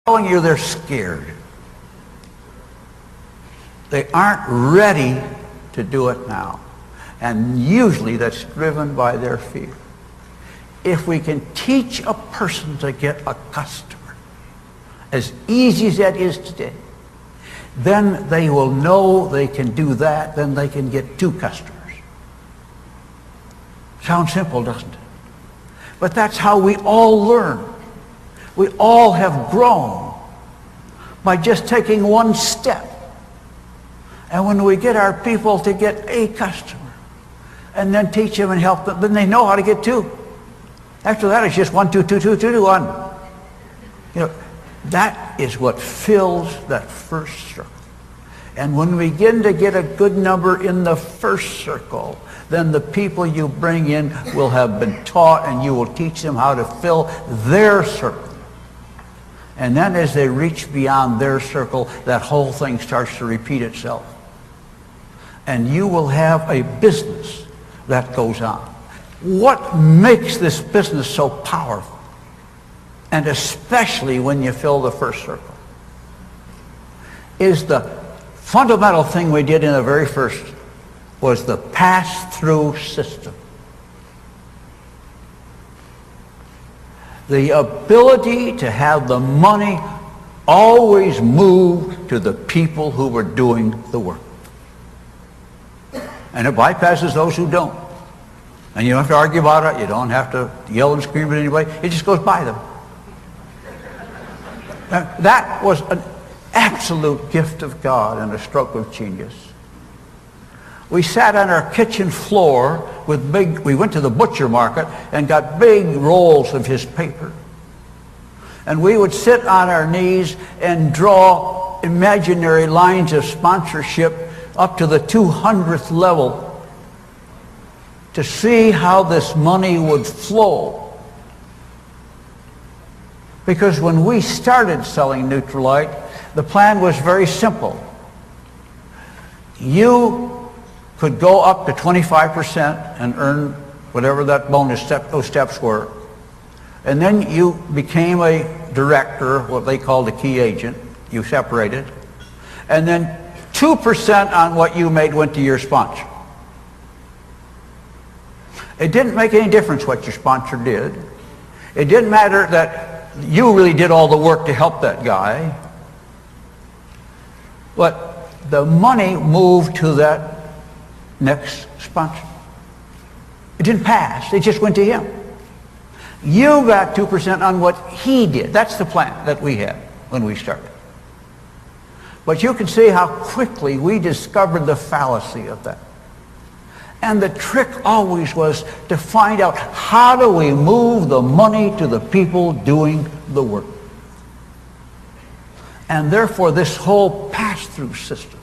telling you they're scared. They aren't ready to do it now. And usually that's driven by their fear. If we can teach a person to get a customer, as easy as that is today, then they will know they can do that, then they can get 2 customers. Sounds simple, doesn't it? But that's how we all learn. We all have grown by just taking one step. And when we get our people to get a customer, and then teach them and help them, then they know how to get 2. After that, it's just 1, 2, 2, 2, 2, 1. You know, that is what fills that first circle. And when we begin to get a good number in the first circle, then the people you bring in will have been taught, and you will teach them how to fill their circle. And then as they reach beyond their circle, that whole thing starts to repeat itself. And you will have a business that goes on. What makes this business so powerful, and especially when you fill the first circle, is the fundamental thing we did in the very first was the pass-through system. The ability to have the money always move to the people who were doing the work. And it bypasses those who don't. And you don't have to argue about it. You don't have to yell and scream at anybody. It just goes by them. That was an absolute gift of God and a stroke of genius. We sat on our kitchen floor with we went to the butcher market and got big rolls of his paper. And we would sit on our knees and draw imaginary lines of sponsorship up to the 200th level to see how this money would flow. Because when we started selling Nutrilite, the plan was very simple. You could go up to 25% and earn whatever that bonus those steps were. And then you became a director, what they called a key agent. You separated. And then 2% on what you made went to your sponsor. It didn't make any difference what your sponsor did. It didn't matter that you really did all the work to help that guy. But the money moved to that next sponsor. It didn't pass. It just went to him. You got 2% on what he did. That's the plan that we had when we started. But you can see how quickly we discovered the fallacy of that. And the trick always was to find out, how do we move the money to the people doing the work? And therefore this whole pass-through system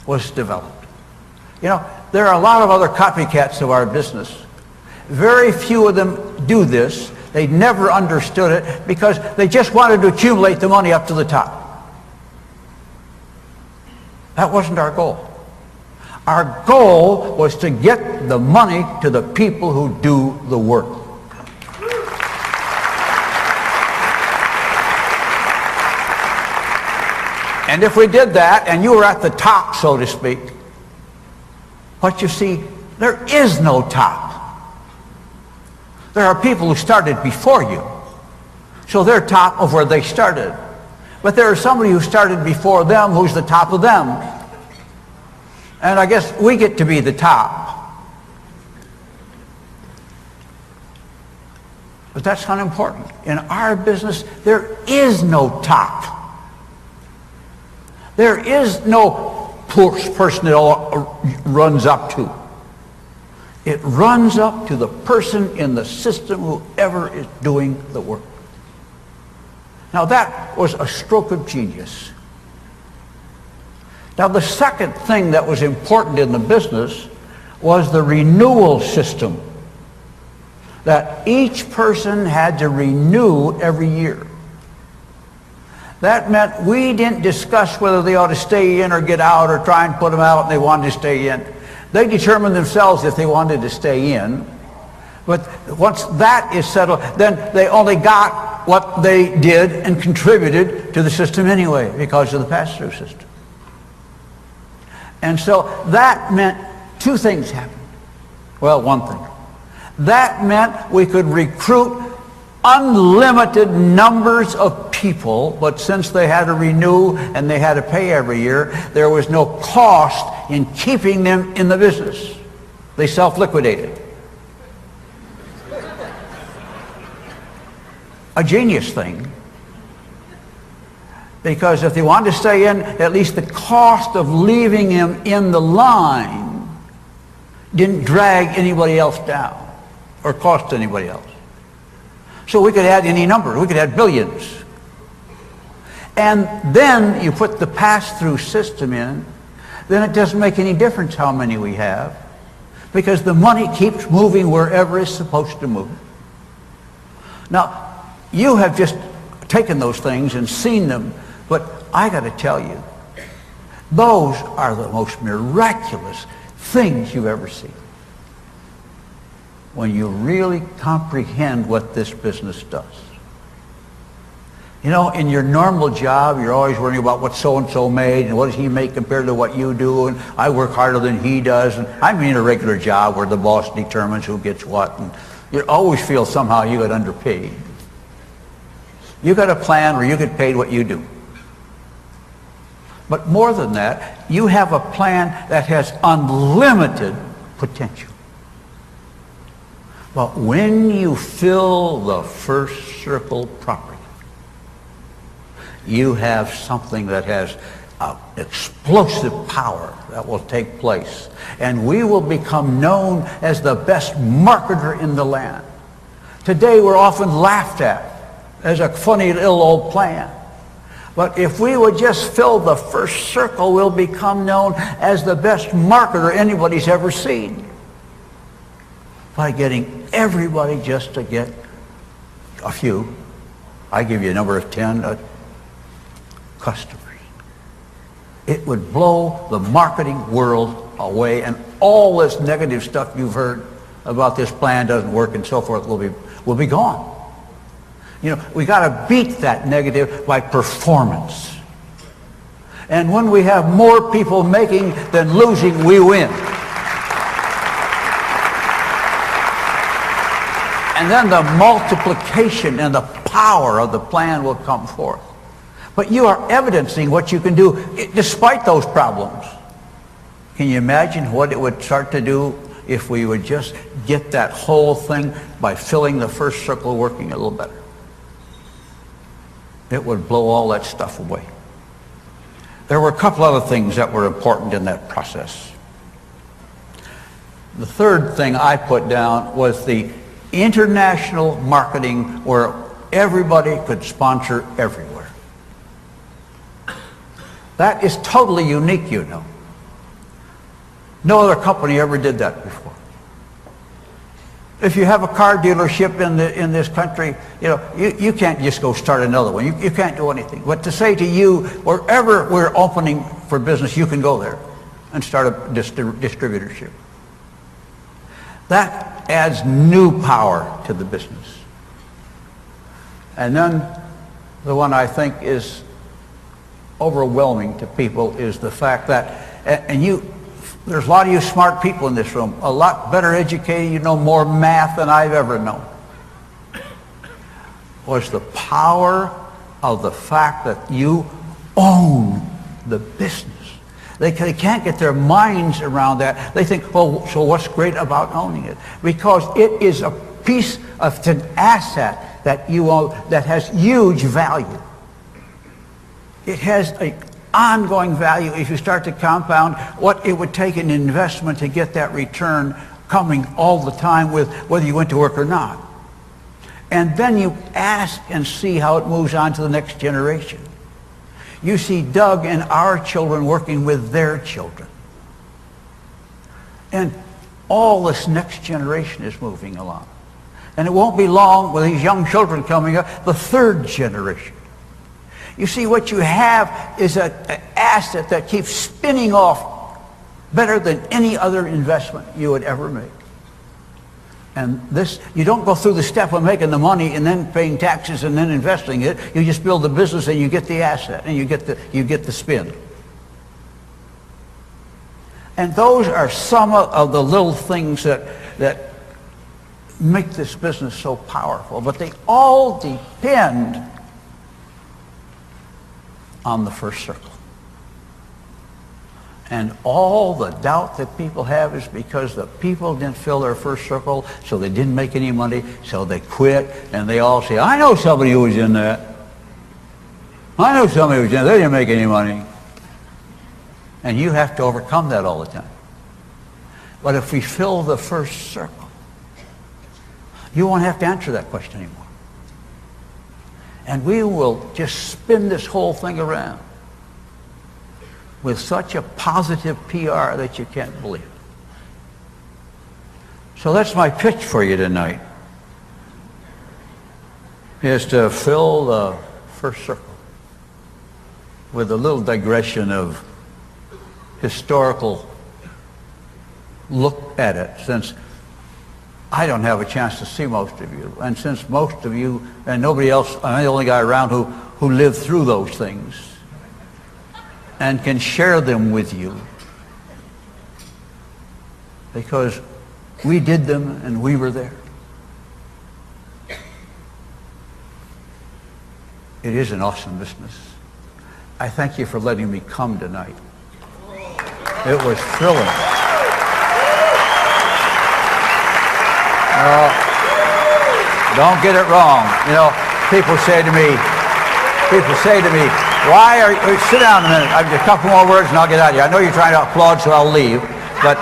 was developed. You know, there are a lot of other copycats of our business. Very few of them do this. They never understood it because they just wanted to accumulate the money up to the top. That wasn't our goal. Our goal was to get the money to the people who do the work. And if we did that, and you were at the top, so to speak, what you see, there is no top. There are people who started before you, so they're top of where they started. But there is somebody who started before them who's the top of them. And I guess we get to be the top. But that's not important. In our business, there is no top. There is no person it all runs up to. It runs up to the person in the system, whoever is doing the work. Now that was a stroke of genius. Now the second thing that was important in the business was the renewal system. That each person had to renew every year. That meant we didn't discuss whether they ought to stay in or get out or try and put them out and they wanted to stay in. They determined themselves if they wanted to stay in. But once that is settled, then they only got what they did and contributed to the system anyway because of the pass-through system. And so that meant two things happened. Well, one thing. That meant we could recruit unlimited numbers of people, but since they had to renew and they had to pay every year, there was no cost in keeping them in the business. They self-liquidated. A genius thing, because if they wanted to stay in, at least the cost of leaving him in the line didn't drag anybody else down or cost anybody else. So we could add any number. We could add billions. And then you put the pass-through system in, then it doesn't make any difference how many we have, because the money keeps moving wherever it's supposed to move. Now, you have just taken those things and seen them, but I got to tell you, those are the most miraculous things you've ever seen. When you really comprehend what this business does. You know, in your normal job, you're always worrying about what so-and-so made and what does he make compared to what you do, and I work harder than he does, and I mean a regular job where the boss determines who gets what, and you always feel somehow you get underpaid. You got a plan where you get paid what you do. But more than that, you have a plan that has unlimited potential. But when you fill the first circle properly, you have something that has explosive power that will take place. And we will become known as the best marketer in the land. Today we're often laughed at as a funny little old plan. But if we would just fill the first circle, we'll become known as the best marketer anybody's ever seen. By getting everybody just to get a few, I give you a number of 10 customers. It would blow the marketing world away, and all this negative stuff you've heard about this plan doesn't work and so forth will be gone. You know, we got to beat that negative by performance. And when we have more people making than losing, we win. And then the multiplication and the power of the plan will come forth. But you are evidencing what you can do despite those problems. Can you imagine what it would start to do if we would just get that whole thing by filling the first circle working a little better? It would blow all that stuff away. There were a couple other things that were important in that process. The third thing I put down was the international marketing where everybody could sponsor everywhere. That is totally unique, you know. No other company ever did that before. If you have a car dealership in this country, you know, you can't just go start another one. You can't do anything. But to say to you, wherever we're opening for business, you can go there and start a distributorship. That adds new power to the business. And then the one I think is overwhelming to people is the fact that, there's a lot of you smart people in this room, a lot better educated, you know more math than I've ever known, was the power of the fact that you own the business. They can't get their minds around that. They think, well, so what's great about owning it? Because it is a piece of an asset that you own that has huge value. It has an ongoing value if you start to compound what it would take in investment to get that return coming all the time with whether you went to work or not. And then you ask and see how it moves on to the next generation. You see Doug and our children working with their children. And all this next generation is moving along. And it won't be long with these young children coming up, the third generation. You see, what you have is an asset that keeps spinning off better than any other investment you would ever make. And this, you don't go through the step of making the money and then paying taxes and then investing it. You just build the business and you get the asset and you get the spin. And those are some of the little things that make this business so powerful. But they all depend on the first circle. And all the doubt that people have is because the people didn't fill their first circle, so they didn't make any money, so they quit, and they all say, I know somebody who was in that. I know somebody who was in that. They didn't make any money. And you have to overcome that all the time. But if we fill the first circle, you won't have to answer that question anymore. And we will just spin this whole thing around with such a positive PR that you can't believe it. So that's my pitch for you tonight, is to fill the first circle with a little digression of historical look at it, since I don't have a chance to see most of you, and since most of you and nobody else, I'm the only guy around who lived through those things and can share them with you, because we did them and we were there. It is an awesome business. I thank you for letting me come tonight. It was thrilling. Don't get it wrong. You know, people say to me, why are you, sit down a minute, I've got a couple more words and I'll get out of here. I know you're trying to applaud, so I'll leave, but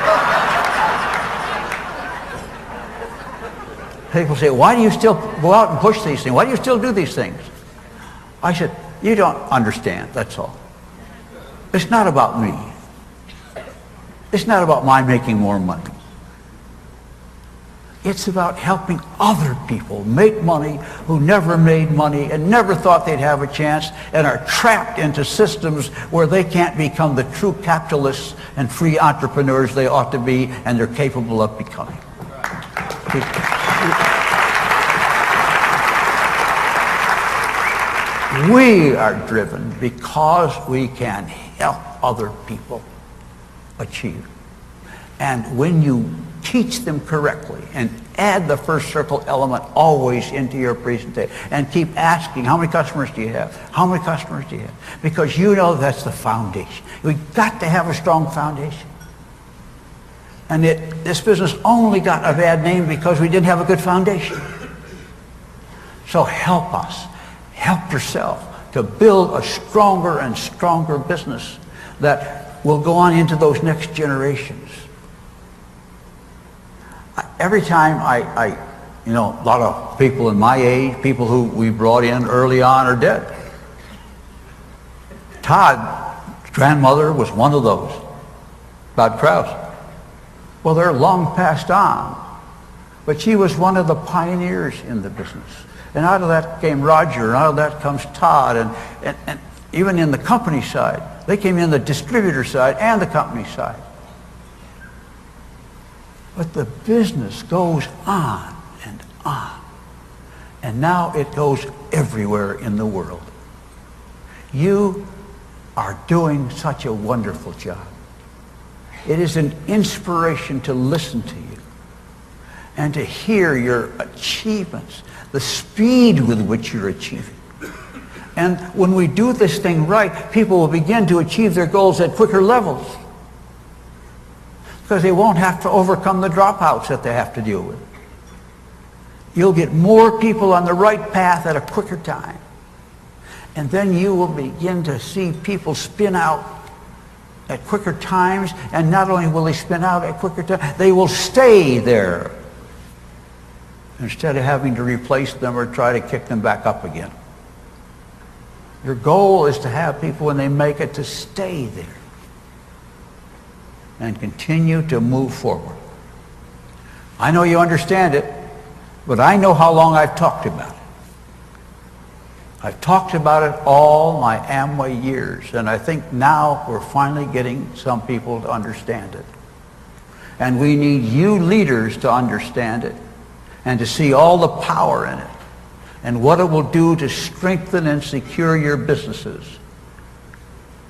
people say, why do you still go out and push these things? Why do you still do these things? I said, you don't understand, that's all. It's not about me. It's not about my making more money. It's about helping other people make money who never made money and never thought they'd have a chance and are trapped into systems where they can't become the true capitalists and free entrepreneurs they ought to be and they're capable of becoming. We are driven because we can help other people achieve. And when you teach them correctly and add the first circle element always into your presentation and keep asking, how many customers do you have? How many customers do you have? Because you know that's the foundation. We've got to have a strong foundation. And this business only got a bad name because we didn't have a good foundation. So help us, help yourself to build a stronger and stronger business that will go on into those next generations. Every time you know, a lot of people in my age, people who we brought in early on are dead. Todd's grandmother was one of those, Todd Krause. Well, they're long passed on, but she was one of the pioneers in the business. And out of that came Roger, and out of that comes Todd, and even in the company side. They came in the distributor side and the company side. But the business goes on and on. And now it goes everywhere in the world. You are doing such a wonderful job. It is an inspiration to listen to you and to hear your achievements, the speed with which you're achieving. And when we do this thing right, people will begin to achieve their goals at quicker levels, because they won't have to overcome the dropouts that they have to deal with. You'll get more people on the right path at a quicker time. And then you will begin to see people spin out at quicker times, and not only will they spin out at quicker times, they will stay there instead of having to replace them or try to kick them back up again. Your goal is to have people, when they make it, to stay there and continue to move forward. I know you understand it, but I know how long I've talked about it. I've talked about it all my Amway years, and I think now we're finally getting some people to understand it. And we need you leaders to understand it and to see all the power in it and what it will do to strengthen and secure your businesses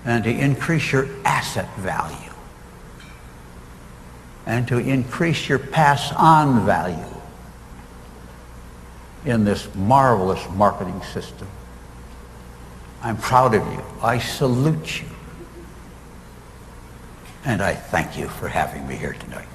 and to increase your asset value and to increase your pass-on value in this marvelous marketing system. I'm proud of you. I salute you. And I thank you for having me here tonight.